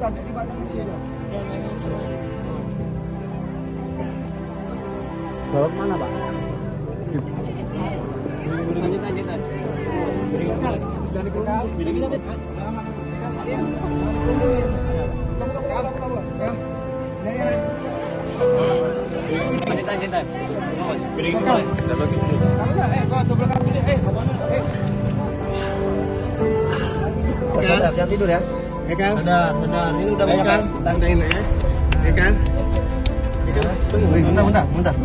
Bawa mana, Pak? Sadar, jangan tidur ya. Ya kan? Sadar. Ini udah mau kan? Tandain ya. Ya kan? Bentar. Bentar.